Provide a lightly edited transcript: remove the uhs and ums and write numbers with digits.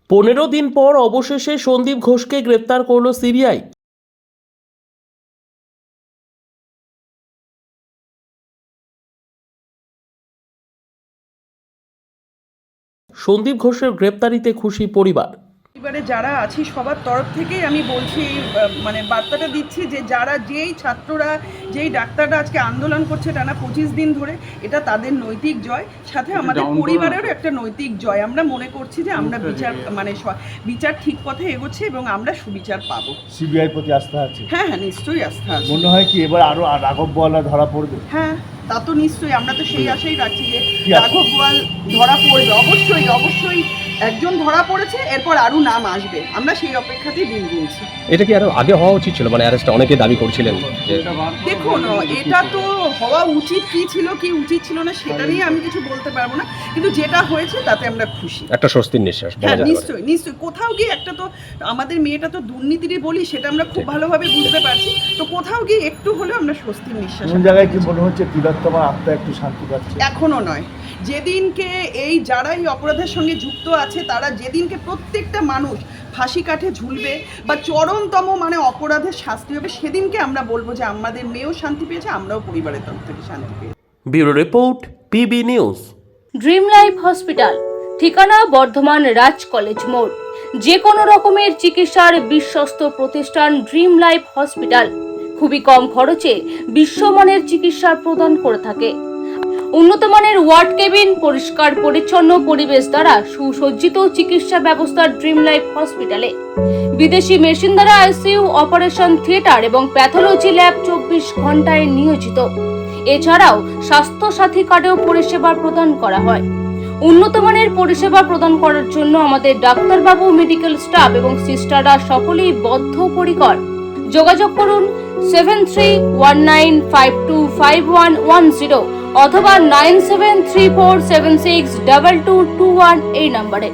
15 দিন পর অবশেষে সন্দীপ ঘোষকে গ্রেপ্তার করল সিবিআই। সন্দীপ ঘোষের গ্রেপ্তারিতে খুশি পরিবারে যারা আছি সবার তরফ থেকেই আমি বলছি, মানে বার্তাটা দিচ্ছি যে যারা যেই ছাত্ররা যেই ডাক্তাররা আজকে আন্দোলন করছে টানা 25 দিন ধরে, এটা তাদের নৈতিক জয়, সাথে আমাদের পরিবারেরও একটা নৈতিক জয়। আমরা মনে করছি যে আমরা বিচার ঠিক পথে এগোচ্ছে এবং আমরা সুবিচার পাবো। সিবিআই প্রতি আস্থা আছে? হ্যাঁ হ্যাঁ, নিশ্চয়ই আস্থা আছে। মনে হয় কি এবার আরো রাঘব বোয়ালরা ধরা পড়বে? হ্যাঁ, তা তো নিশ্চয়ই, আমরা তো সেই আশাই রাখছি যে রাঘব বোয়াল ধরা পড়বে। অবশ্যই অবশ্যই একজন ধরা পড়েছে, এরপর আরো নাম আসবে, আমরা সেই অপেক্ষাতেই দিন গুনছি। এটা কি আরো আগে হওয়া উচিত ছিল? মানে অ্যারেস্ট অনেকে দাবি করছিলেন যে দেখুন, এটা তো হওয়া উচিত কি ছিল কি উচিত ছিল না সেটা নিয়ে আমি কিছু বলতে পারবো না, কিন্তু যেটা হয়েছে তাতে আমরা খুশি। একটা স্বস্তির নিঃশ্বাস। হ্যাঁ নিশ্চয়ই নিশ্চয়ই, কোথাও গিয়ে একটা তো আমাদের মেয়েটা তো দুর্নীতিরই বলি, সেটা আমরা খুব ভালোভাবে বুঝতে পারছি, তো কোথাও গিয়ে একটু হলেও আমরা স্বস্তির নিঃশ্বাস। কোন জায়গায় কি মনে হচ্ছে তিলোত্তমার আত্মা একটু শান্তি পাচ্ছে? এখনো নয়, যেদিনকে এই যারা এই অপরাধের সঙ্গে যুক্ত আছে তারা যেদিনকে প্রত্যেকটা মানুষ ফাঁসি কাঠে ঝুলবে বা চরমতম মানে অপরাধের শাস্তি হবে, সেদিনকে আমরা বলবো যে আমাদের মেয়েও শান্তি পেয়েছে, আমরাও পরিবারের তরফ থেকে শান্তি পেয়েছি। Bureau report, PB news. Dream life hospital, ঠিকানা বর্ধমান রাজ কলেজ মোড়। যে কোনো রকমের চিকিৎসার বিশ্বস্ত প্রতিষ্ঠান ড্রিম লাইফ হসপিটাল খুবই কম খরচে বিশ্বমানের চিকিৎসা প্রদান করে থাকে। উন্নত মানের ওয়ার্ড কেবিন, পরিষ্কার পরিচ্ছন্ন পরিবেশ দ্বারা সুসজ্জিত চিকিৎসা ব্যবস্থা ড্রিম লাইফ হসপিটালে। বিদেশি মেশিন দ্বারা আইসিইউ, অপারেশন থিয়েটার এবং প্যাথোলজি ল্যাব 24 ঘন্টায় নিয়োজিত। এছাড়াও স্বাস্থ্য সাথী কার্ডেও পরিষেবা প্রদান করা হয়। উন্নত মানের পরিষেবা প্রদান করার জন্য আমাদের ডাক্তারবাবু, মেডিকেল স্টাফ এবং সিস্টাররা সকলেই বদ্ধপরিকর। যোগাযোগ করুন 7319525110 অথবা 9734762221 এই নম্বরে।